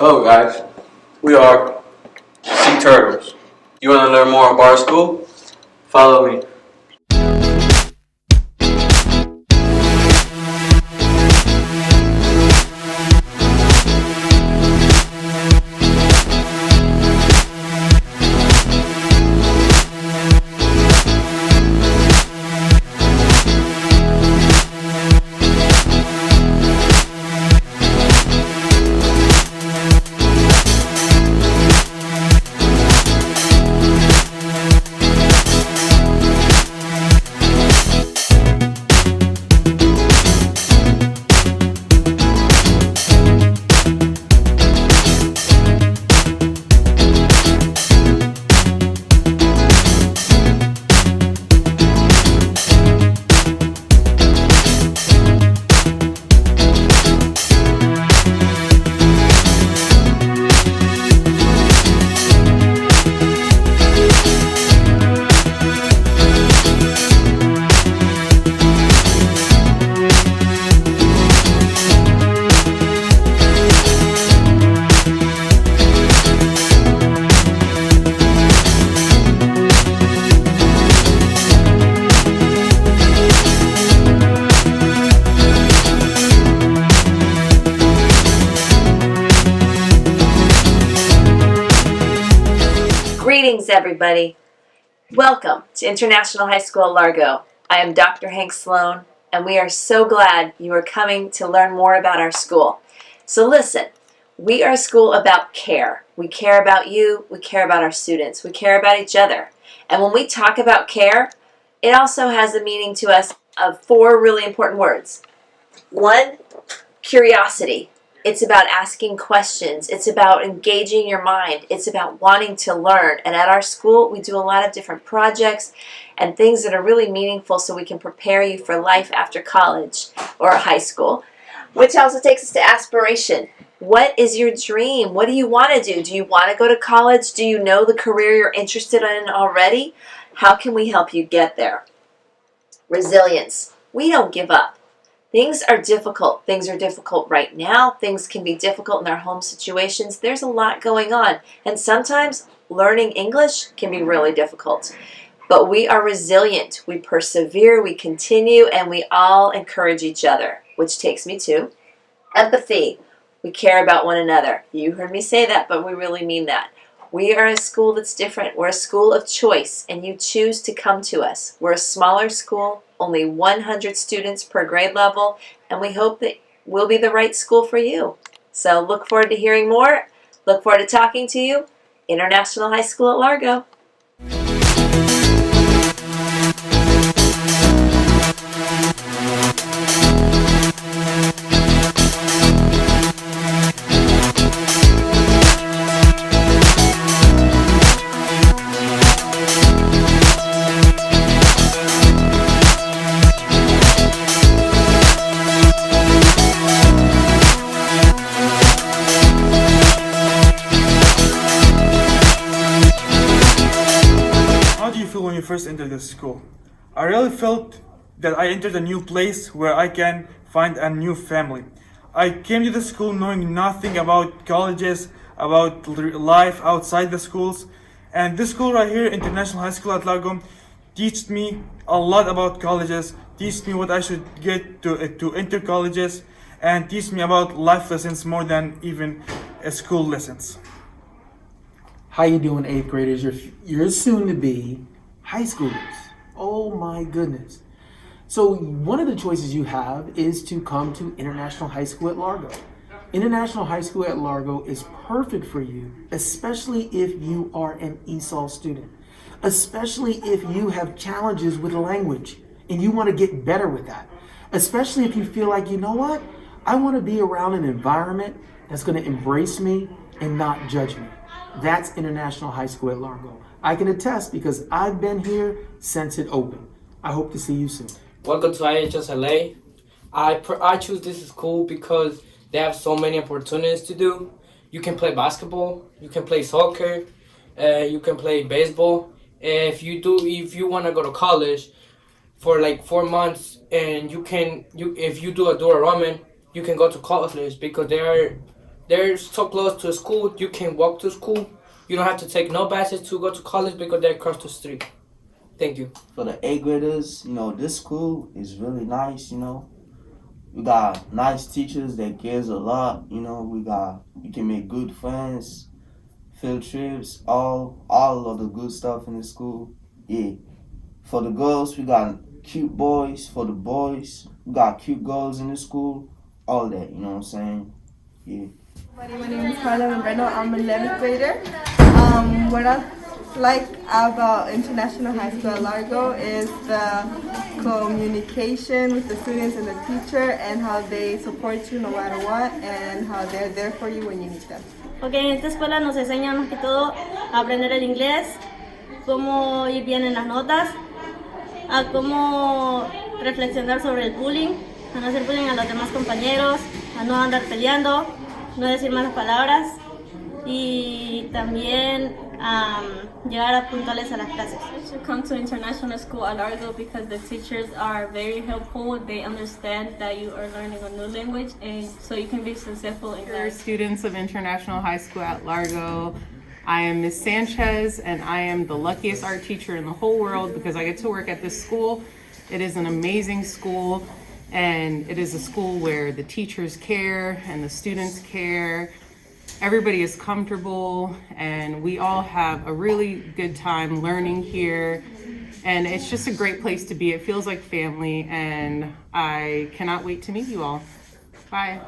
Hello guys, we are Sea Turtles. You want to learn more about our school? Follow me. Greetings, everybody. Welcome to International High School at Largo. I am Dr. Hank Sloan, and we are so glad you are coming to learn more about our school. So listen, we are a school about care. We care about you, we care about our students, we care about each other. And when we talk about care, it also has a meaning to us of 4 really important words. 1, curiosity. It's about asking questions. It's about engaging your mind. It's about wanting to learn. And at our school, we do a lot of different projects and things that are really meaningful so we can prepare you for life after college or high school, which also takes us to aspiration. What is your dream? What do you want to do? Do you want to go to college? Do you know the career you're interested in already? How can we help you get there? Resilience. We don't give up. Things are difficult. Things are difficult right now. Things can be difficult in our home situations. There's a lot going on. And sometimes learning English can be really difficult. But we are resilient. We persevere, we continue, and we all encourage each other, which takes me to empathy. We care about one another. You heard me say that, but we really mean that. We are a school that's different. We're a school of choice, and you choose to come to us. We're a smaller school, only 100 students per grade level, and we hope that we'll be the right school for you. So look forward to hearing more. Look forward to talking to you. International High School at Largo. When you first entered the school, I really felt that I entered a new place where I can find a new family. I came to the school knowing nothing about colleges, about life outside the schools, and this school right here, International High School at Largo, teached me a lot about colleges, teached me what I should get to enter colleges, and teach me about life lessons more than even school lessons. How you doing, 8th graders? You're soon to be high schoolers. Oh my goodness. So one of the choices you have is to come to International High School at Largo. International High School at Largo is perfect for you, especially if you are an ESOL student, especially if you have challenges with language and you want to get better with that, especially if you feel like, you know what, I want to be around an environment that's going to embrace me and not judge me. That's International High School at Largo. I can attest because I've been here since it opened. I hope to see you soon. Welcome to IHSLA. I choose this school because they have so many opportunities to do. You can play basketball, you can play soccer, you can play baseball. If you want to go to college for like 4 months, and if you do a dual enrollment, you can go to college because They're so close to school, you can walk to school. You don't have to take no buses to go to college because they're across the street. Thank you. For the eighth graders, this school is really nice. We got nice teachers that gives a lot. We can make good friends, field trips, all of the good stuff in the school. Yeah. For the girls, we got cute boys. For the boys, we got cute girls in the school. All that, you know what I'm saying? Yeah. My name is Carla Membreno. I'm an 11th grader. What I like about International High School at Largo is the communication with the students and the teacher and how they support you no matter what and how they're there for you when you need them. Ok, en esta escuela nos enseñan más que todo a aprender el inglés, cómo ir bien en las notas, a cómo reflexionar sobre el bullying, a no hacer bullying a los demás compañeros, a no andar peleando, no decir malas palabras y también llegar a puntuales a las clases. You should come to International School at Largo because the teachers are very helpful. They understand that you are learning a new language and so you can be successful in Dear class. students of International High School at Largo, I am Ms. Sanchez and I am the luckiest art teacher in the whole world because I get to work at this school. It is an amazing school and it is a school where the teachers care and the students care. Everybody is comfortable and we all have a really good time learning here. And it's just a great place to be. It feels like family and I cannot wait to meet you all. Bye.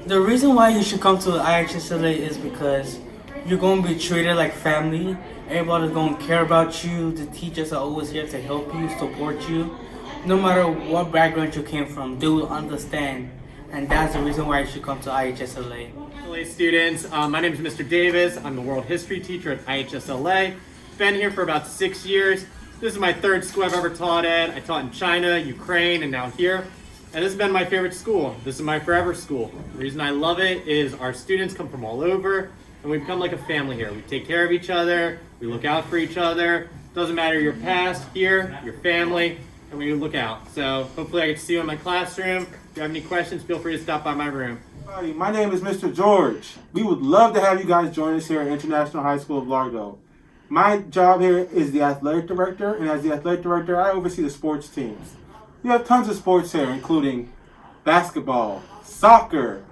The reason why you should come to IHSLA is because you're going to be treated like family. Everybody's going to care about you. The teachers are always here to help you, support you. No matter what background you came from, they will understand. And that's the reason why you should come to IHSLA. Hello students, my name is Mr. Davis. I'm the world history teacher at IHSLA. Been here for about 6 years. This is my third school I've ever taught at. I taught in China, Ukraine, and now here. And this has been my favorite school. This is my forever school. The reason I love it is our students come from all over and we become like a family here. We take care of each other, we look out for each other. Doesn't matter your past, here, your family, and we look out. So hopefully I get to see you in my classroom. If you have any questions, feel free to stop by my room. Hi, my name is Mr. George. We would love to have you guys join us here at International High School of Largo. My job here is the athletic director, and as the athletic director, I oversee the sports teams. We have tons of sports here, including basketball, soccer,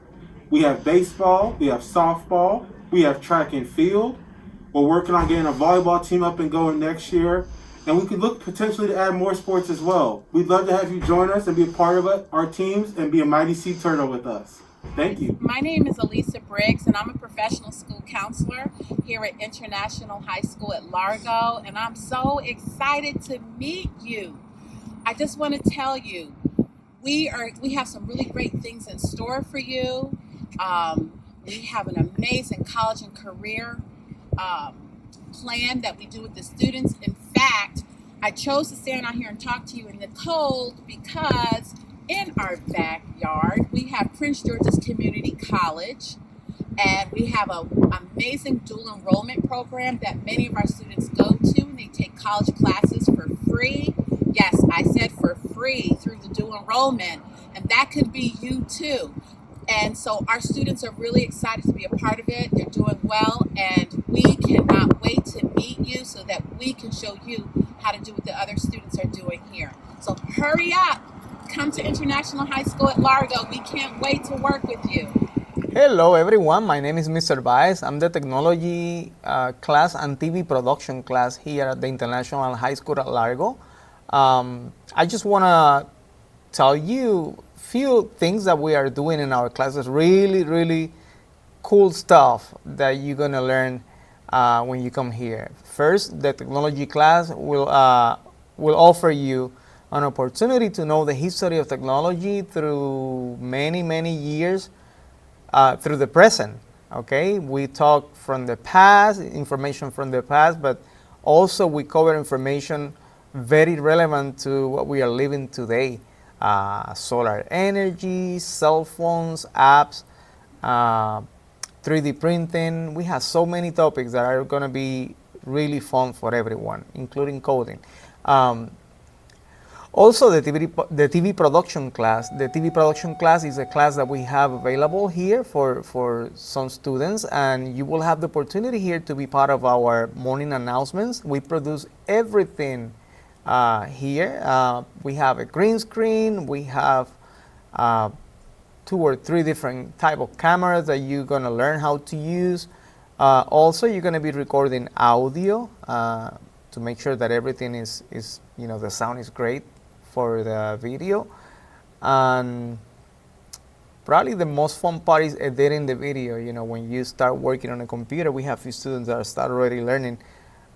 we have baseball, we have softball, we have track and field. We're working on getting a volleyball team up and going next year, and we could look potentially to add more sports as well. We'd love to have you join us and be a part of our teams and be a mighty sea turtle with us. Thank you. My name is Elisa Briggs, and I'm a professional school counselor here at International High School at Largo, and I'm so excited to meet you. I just want to tell you, we have some really great things in store for you. We have an amazing college and career plan that we do with the students. In fact, I chose to stand out here and talk to you in the cold because in our backyard, we have Prince George's Community College, and we have an amazing dual enrollment program that many of our students go to, and they take college classes for free. Yes, I said for free through the dual enrollment, and that could be you too. And so our students are really excited to be a part of it. They're doing well, and we cannot wait to meet you so that we can show you how to do what the other students are doing here. So hurry up. Come to International High School at Largo. We can't wait to work with you. Hello everyone, my name is Mr. Baez. I'm the technology class and TV production class here at the International High School at Largo. I just want to tell you a few things that we are doing in our classes. Really cool stuff that you're going to learn when you come here. First, the technology class will offer you an opportunity to know the history of technology through many years, through the present. Okay, we talk from the past, information from the past, but also we cover information very relevant to what we are living today. Solar energy, cell phones, apps, 3D printing. We have so many topics that are going to be really fun for everyone, including coding. Also, the TV production class. The TV production class is a class that we have available here for some students, and you will have the opportunity here to be part of our morning announcements. We produce everything here. We have a green screen. We have 2 or 3 different type of cameras that you're going to learn how to use. Also, you're going to be recording audio to make sure that everything is the sound is great for the video. And probably the most fun part is editing the video. When you start working on a computer, we have few students that start already learning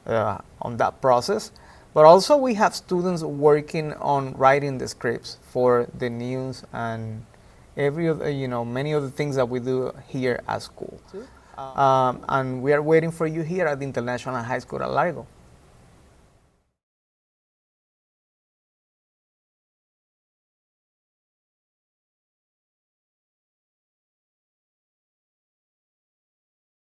on that process. But also we have students working on writing the scripts for the news and many of the things that we do here at school. And we are waiting for you here at the International High School at Largo.